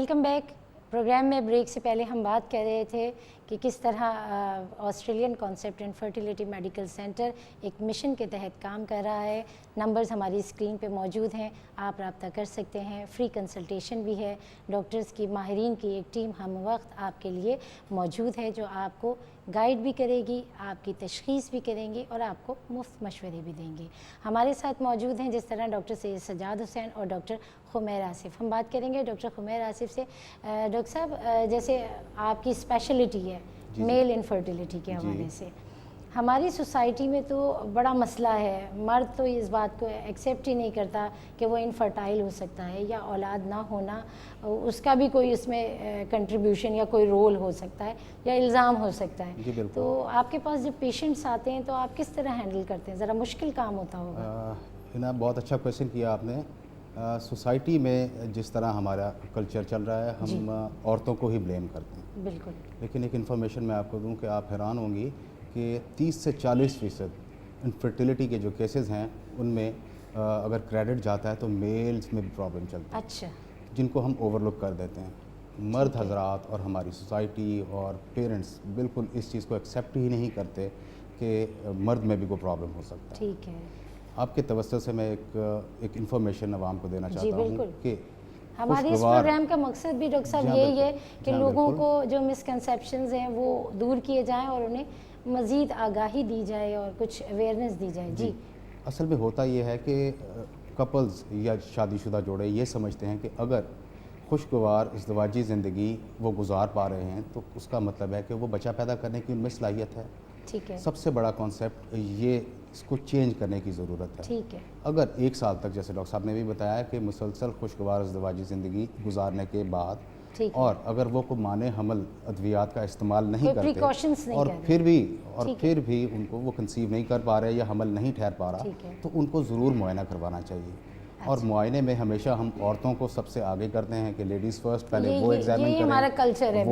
Welcome back. Programme میں break سے پہلے ہم بات کر رہے تھے کہ کس طرح Australian concept and fertility medical centre ایک مشن کے تحت کام کر رہا ہے. نمبرز ہماری اسکرین پہ موجود ہیں, آپ رابطہ کر سکتے ہیں. فری کنسلٹیشن بھی ہے. ڈاکٹرز کی, ماہرین کی ایک ٹیم ہم وقت آپ کے لیے موجود ہے جو آپ کو گائیڈ بھی کرے گی, آپ کی تشخیص بھی کریں گی اور آپ کو مفت مشورے بھی دیں گے. ہمارے ساتھ موجود ہیں جس طرح ڈاکٹر سید سجاد حسین اور ڈاکٹر خمیر آصف. ہم بات کریں گے ڈاکٹر خمیر آصف سے. ڈاکٹر صاحب, جیسے آپ کی اسپیشلٹی ہے میل انفرٹیلیٹی کے حوالے سے, ہماری سوسائٹی میں تو بڑا مسئلہ ہے. مرد تو اس بات کو ایکسیپٹ ہی نہیں کرتا کہ وہ انفرٹائل ہو سکتا ہے یا اولاد نہ ہونا اس کا بھی کوئی اس میں کنٹریبیوشن یا کوئی رول ہو سکتا ہے یا الزام ہو سکتا ہے. تو آپ کے پاس جب پیشنٹس آتے ہیں تو آپ کس طرح ہینڈل کرتے ہیں؟ ذرا مشکل کام ہوتا ہوگا. بہت اچھا کویشچن کیا آپ نے. سوسائٹی میں جس طرح ہمارا کلچر چل رہا ہے ہم عورتوں کو ہی بلیم کرتے ہیں. بالکل. لیکن ایک انفارمیشن میں آپ کو دوں کہ آپ حیران ہوں گی کہ 30 سے 40% انفرٹیلیٹی کے جو کیسز ہیں ان میں اگر کریڈٹ جاتا ہے تو میلز میں بھی پرابلم چلتا ہے. اچھا. جن کو ہم اوور لک کر دیتے ہیں. مرد حضرات اور ہماری سوسائٹی اور پیرنٹس بالکل اس چیز کو ایکسیپٹ ہی نہیں کرتے کہ مرد میں بھی کوئی پرابلم ہو سکتا ہے. ٹھیک ہے. آپ کے توسط سے میں ایک انفارمیشن عوام کو دینا چاہتا ہوں کہ ہماری اس پروگرام کا مقصد بھی ڈاکٹر صاحب یہی ہے کہ لوگوں کو جو مسکنسیپشنز ہیں وہ دور کیے جائیں اور انہیں مزید آگاہی دی جائے اور کچھ اویئرنیس دی جائے. جی, اصل میں ہوتا یہ ہے کہ کپلز یا شادی شدہ جوڑے یہ سمجھتے ہیں کہ اگر خوشگوار ازدواجی زندگی وہ گزار پا رہے ہیں تو اس کا مطلب ہے کہ وہ بچہ پیدا کرنے کی ان میں صلاحیت ہے. ٹھیک ہے. سب سے بڑا کانسیپٹ یہ اس کو چینج کرنے کی ضرورت ہے. ٹھیک ہے. اگر 1 سال تک, جیسے ڈاکٹر صاحب نے بھی بتایا کہ مسلسل خوشگوار ازدواجی زندگی گزارنے کے بعد اور اگر وہ کو مانع حمل ادویات کا استعمال نہیں کرتے اور پھر بھی ان کو وہ کنسیو نہیں کر پا رہے یا حمل نہیں ٹھہر پا رہا تو ان کو ضرور معائنہ کروانا چاہیے. اور معائنے میں ہمیشہ ہم عورتوں کو سب سے آگے کرتے ہیں کہ لیڈیز فرسٹ, پہلے وہ ایگزامن کریں. ہمارا کلچر ہے.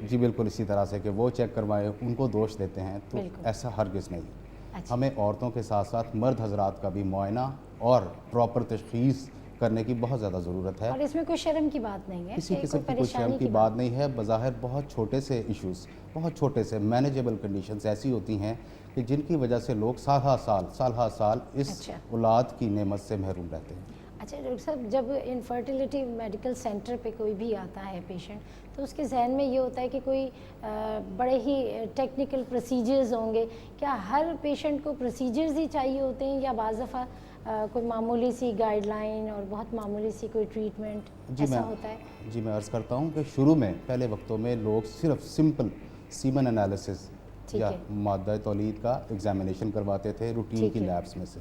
جی بالکل اسی طرح سے کہ وہ چیک کروائیں, ان کو دوش دیتے ہیں. تو ایسا ہرگز نہیں. ہمیں عورتوں کے ساتھ ساتھ مرد حضرات کا بھی معائنہ اور پراپر تشخیص کرنے کی بہت زیادہ ضرورت ہے. اور اس میں کوئی شرم کی بات نہیں ہے, کسی قسم کی کوئی شرم کی بات نہیں ہے. بظاہر بہت چھوٹے سے ایشوز, بہت چھوٹے سے مینیجیبل کنڈیشنز ایسی ہوتی ہیں کہ جن کی وجہ سے لوگ سال ہر سال اس اولاد کی نعمت سے محروم رہتے ہیں. اچھا ڈاکٹر صاحب, جب انفرٹیلیٹی میڈیکل سینٹر پہ کوئی بھی آتا ہے پیشنٹ تو اس کے ذہن میں یہ ہوتا ہے کہ کوئی بڑے ہی ٹیکنیکل پروسیجرز ہوں گے. کیا ہر پیشنٹ کو پروسیجرز ہی چاہیے ہوتے ہیں یا بعض دفعہ کوئی معمولی سی گائیڈ لائن اور بہت معمولی سی کوئی ٹریٹمنٹ ایسا ہوتا ہے؟ جی میں عرض کرتا ہوں کہ شروع میں پہلے وقتوں میں لوگ صرف سمپل سیمن انالیسس یا مادہ تولید کا ایگزامینیشن کرواتے تھے روٹین کی لیبس میں سے,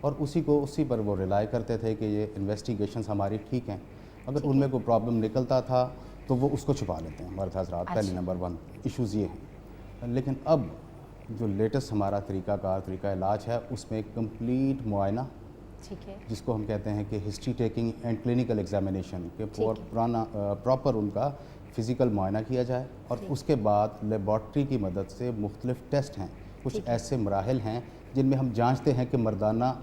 اور اسی پر وہ ریلائی کرتے تھے کہ یہ انویسٹیگیشنز ہماری ٹھیک ہیں. اگر ان میں کوئی پرابلم نکلتا تھا تو وہ اس کو چھپا لیتے ہیں مرد حضرات. پہلی نمبر 1 ایشوز یہ ہیں. لیکن اب جو لیٹسٹ ہمارا طریقہ علاج ہے اس میں کمپلیٹ معائنہ, جس کو ہم کہتے ہیں کہ history taking and clinical examination, کہ پراپر ان کا فزیکل معائنہ کیا جائے اور اس کے بعد لیبارٹری کی مدد سے مختلف ٹیسٹ ہیں. کچھ ایسے مراحل ہیں جن میں ہم جانچتے ہیں کہ مردانہ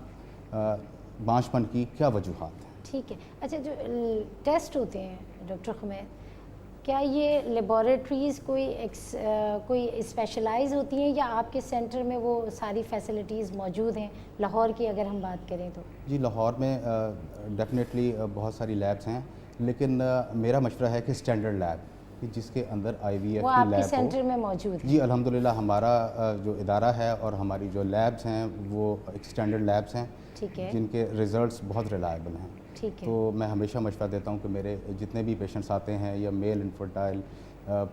بانجھپن کی کیا وجوہات ہیں. ٹھیک ہے. اچھا, جو ٹیسٹ ہوتے ہیں ڈاکٹر خمیر, کیا یہ لیبارٹریز کوئی اسپیشلائز ہوتی ہیں یا آپ کے سینٹر میں وہ ساری فیسلٹیز موجود ہیں؟ لاہور کی اگر ہم بات کریں تو جی لاہور میں ڈیفینیٹلی بہت ساری لیبس ہیں, لیکن میرا مشورہ ہے کہ اسٹینڈرڈ لیب جس کے اندر IVF کی لیب آپ کے سینٹر میں موجود ہے. جی الحمدللہ ہمارا جو ادارہ ہے اور ہماری جو لیبس ہیں وہ اسٹینڈرڈ لیبس ہیں جن کے ریزلٹس بہت ریلائبل ہیں. تو میں ہمیشہ مشورہ دیتا ہوں کہ میرے جتنے بھی پیشنٹس آتے ہیں یا میل انفرٹائل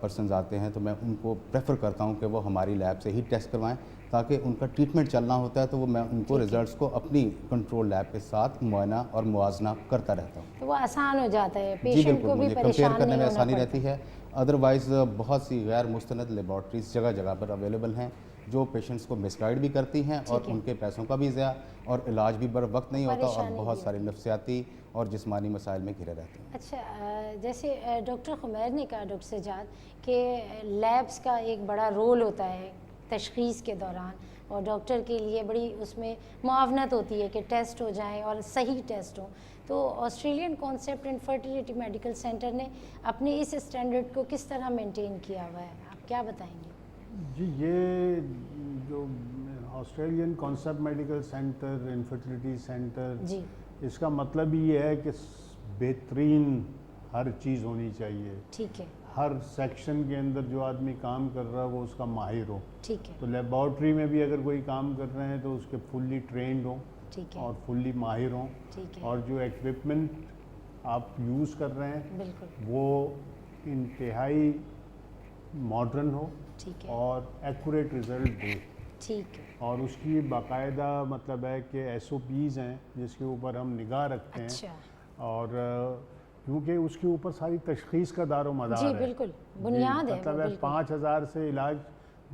پرسنز آتے ہیں تو میں ان کو پریفر کرتا ہوں کہ وہ ہماری لیب سے ہی ٹیسٹ کروائیں, تاکہ ان کا ٹریٹمنٹ چلنا ہوتا ہے تو میں ان کو ریزلٹس کو اپنی کنٹرول لیب کے ساتھ معائنہ اور موازنہ کرتا رہتا ہوں. تو وہ آسان ہو جاتا ہے, جی پیشنٹ کو بھی بالکل, کمپیئر کرنے میں آسانی رہتی ہے. ادروائز بہت سی غیر مستند لیبارٹریز جگہ پر اویلیبل ہیں جو پیشنٹس کو مس گائیڈ بھی کرتی ہیں اور ان کے پیسوں کا بھی ضیاع اور علاج بھی بر وقت نہیں ہوتا اور بہت سارے نفسیاتی اور جسمانی مسائل میں گھرے رہتے ہیں. اچھا, جیسے ڈاکٹر خمیر نے کہا ڈاکٹر سجاد کہ لیبس کا ایک بڑا رول ہوتا ہے تشخیص کے دوران, اور ڈاکٹر کے لیے بڑی اس میں معاونت ہوتی ہے کہ ٹیسٹ ہو جائیں اور صحیح ٹیسٹ ہوں. تو Australian concept and fertility medical centre نے اپنے اس اسٹینڈرڈ کو کس طرح مینٹین کیا ہوا ہے, آپ کیا بتائیں گے؟ جی, یہ جو Australian concept medical centre infertility centre, جی اس کا مطلب یہ ہے کہ بہترین ہر چیز ہونی چاہیے. ٹھیک ہے. ہر سیکشن کے اندر جو آدمی کام کر رہا ہے وہ اس کا ماہر ہو. ٹھیک ہے. تو لیبارٹری میں بھی اگر کوئی کام کر رہے ہیں تو اس کے فلی ٹرینڈ ہوں ٹھیک ہے. اور فلی ماہر ہوں. ٹھیک ہے. اور جو ایکوپمنٹ آپ یوز کر رہے ہیں بالکل. وہ انتہائی ماڈرن ہو ٹھیک ہے. اور ایکوریٹ رزلٹ دے. ٹھیک ہے. اور اس کی باقاعدہ مطلب ہے کہ ایس او پیز ہیں جس کے اوپر ہم نگاہ رکھتے ہیں. اچھا. اور کیونکہ اس کے اوپر ساری تشخیص کا دار و مدار جی ہے. بالکل بنیاد ہے. مطلب ہے 5,000 سے علاج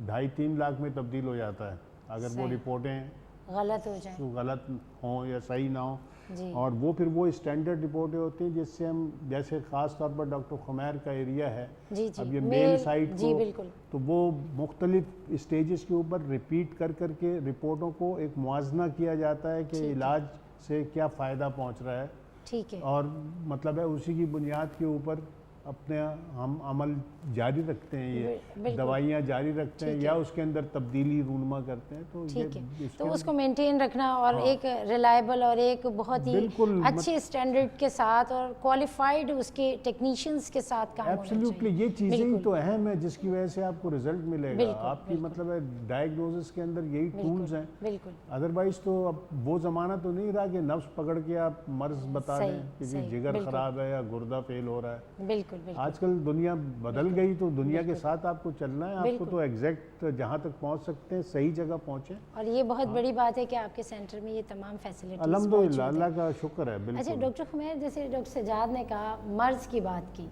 2.5-3 لاکھ میں تبدیل ہو جاتا ہے اگر وہ رپورٹیں غلط ہو جائیں, غلط ہوں یا صحیح نہ ہوں. جی. اور وہ پھر وہ اسٹینڈرڈ رپورٹیں ہوتی ہیں جس سے ہم, جیسے خاص طور پر ڈاکٹر خمیر کا ایریا ہے, جی جی اب یہ میل سائٹ جی کو, بالکل. تو وہ مختلف اسٹیجز کے اوپر ریپیٹ کر کر کے رپورٹوں کو ایک موازنہ کیا جاتا ہے کہ علاج سے کیا فائدہ پہنچ رہا ہے. ٹھیک ہے. اور مطلب ہے اسی کی بنیاد کے اوپر اپنے ہم عمل جاری رکھتے ہیں, یہ دوائیاں جاری رکھتے ہیں یا اس کے اندر تبدیلی رونما کرتے ہیں. تو ٹھیک ہے. تو اس کو مینٹین رکھنا اور ایک ریلائبل اور ایک بہت ہی اچھے اسٹینڈرڈ کے ساتھ اور کوالیفائڈ اس کے ٹیکنیشینز کے ساتھ کام ہونا چاہیے. ایبسلیوٹلی, یہ چیزیں ہی تو اہم ہے جس کی وجہ سے آپ کو رزلٹ ملے گا. آپ کی مطلب ہے ڈائگنوزس کے اندر یہی ٹولز ہیں. بالکل. ادروائز تو اب وہ زمانہ تو نہیں رہا کہ نفس پکڑ کے آپ مرض بتا دیں کہ جی جگر خراب ہے یا گردہ فیل ہو رہا ہے. بالکل بالکل. آج کل دنیا بدل گئی تو دنیا کے ساتھ آپ کو چلنا ہے. آپ کو تو ایگزیکٹ جہاں تک پہنچ سکتے ہیں صحیح جگہ پہنچیں. اور یہ بہت بڑی بات ہے کہ آپ کے سینٹر میں یہ تمام فیسلٹیز الحمدللہ, اللہ کا شکر ہے. بالکل. اچھا ڈاکٹر خمیر, جیسے ڈاکٹر سجاد نے کہا مرض کی بات کی,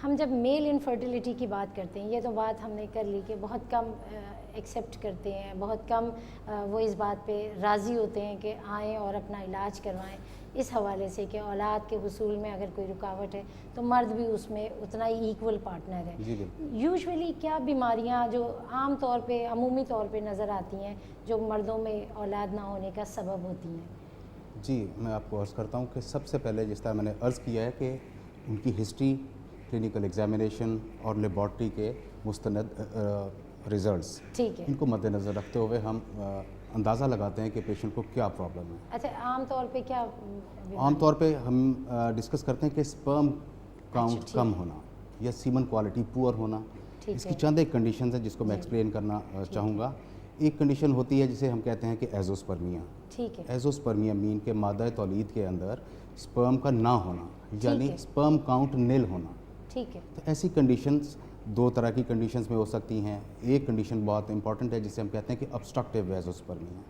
ہم جب میل انفرٹیلیٹی کی بات کرتے ہیں, یہ تو بات ہم نے کر لی کہ بہت کم ایکسیپٹ کرتے ہیں, بہت کم وہ اس بات پہ راضی ہوتے ہیں کہ آئیں اور اپنا علاج کروائیں, اس حوالے سے کہ اولاد کے حصول میں اگر کوئی رکاوٹ ہے تو مرد بھی اس میں اتنا ہی ایکول پارٹنر ہے. یوزولی کیا بیماریاں جو عام طور پہ عمومی طور پہ نظر آتی ہیں جو مردوں میں اولاد نہ ہونے کا سبب ہوتی ہیں؟ جی, میں آپ کو عرض کرتا ہوں کہ سب سے پہلے جس طرح میں نے عرض کیا ہے کہ ان کی ہسٹری, کلینکل ایگزامینیشن اور لیبارٹری کے مستند ریزلٹس, ٹھیک ہے, ان کو مد نظر رکھتے ہوئے ہم اندازہ لگاتے ہیں کہ پیشنٹ کو کیا پرابلم ہے. اچھا, عام طور پہ کیا؟ عام طور پہ ہم ڈسکس کرتے ہیں کہ سپرم کاؤنٹ کم ہونا یا سیمن کوالٹی پور ہونا. اس کی چند ایک کنڈیشنز ہیں جس کو میں ایکسپلین کرنا چاہوں گا. ایک کنڈیشن ہوتی ہے جسے ہم کہتے ہیں کہ ایزوسپرمیا. ٹھیک ہے. ایزوسپرمیا مین کہ مادہ تولید کے اندر سپرم کا نہ ہونا, یعنی سپرم کاؤنٹ نیل ہونا. ٹھیک ہے. تو ایسی کنڈیشنز دو طرح کی کنڈیشنز میں ہو سکتی ہیں. ایک کنڈیشن بہت امپورٹنٹ ہے جسے ہم کہتے ہیں کہ ابسٹرکٹیو ایزوسپرمیا,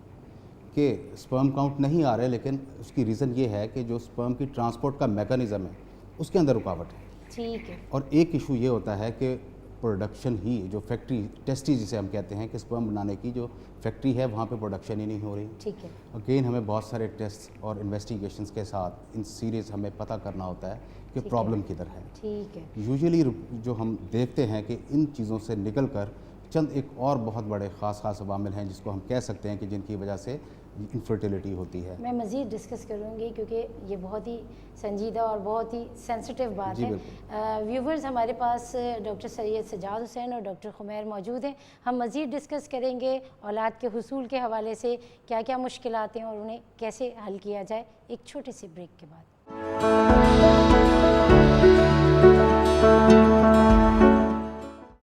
کہ سپرم کاؤنٹ نہیں آ رہے لیکن اس کی ریزن یہ ہے کہ جو سپرم کی ٹرانسپورٹ کا میکانزم ہے اس کے اندر رکاوٹ ہے. ٹھیک ہے. اور ایک ایشو یہ ہوتا ہے کہ پروڈکشن ہی جو فیکٹری ٹیسٹی جسے ہم کہتے ہیں کہ سپرم بنانے کی جو فیکٹری ہے وہاں پہ پروڈکشن ہی نہیں ہو رہی. ٹھیک ہے. اگین ہمیں بہت سارے ٹیسٹ اور انویسٹیگیشنز کے ساتھ ان سیریز ہمیں پتہ کرنا ہوتا ہے کہ پرابلم کدھر ہے. ٹھیک ہے. یوزلی جو ہم دیکھتے ہیں کہ ان چیزوں سے نکل کر چند ایک اور بہت بڑے خاص عوامل ہیں جس کو ہم کہہ سکتے ہیں کہ جن کی وجہ سے انفرٹیلیٹی ہوتی ہے. میں مزید ڈسکس کروں گی کیونکہ یہ بہت ہی سنجیدہ اور بہت ہی سینسٹیو بات ہے. ویورز, ہمارے پاس ڈاکٹر سید سجاد حسین اور ڈاکٹر خمیر موجود ہیں. ہم مزید ڈسکس کریں گے اولاد کے حصول کے حوالے سے کیا کیا مشکلات ہیں اور انہیں کیسے حل کیا جائے, ایک چھوٹے سے بریک کے بعد.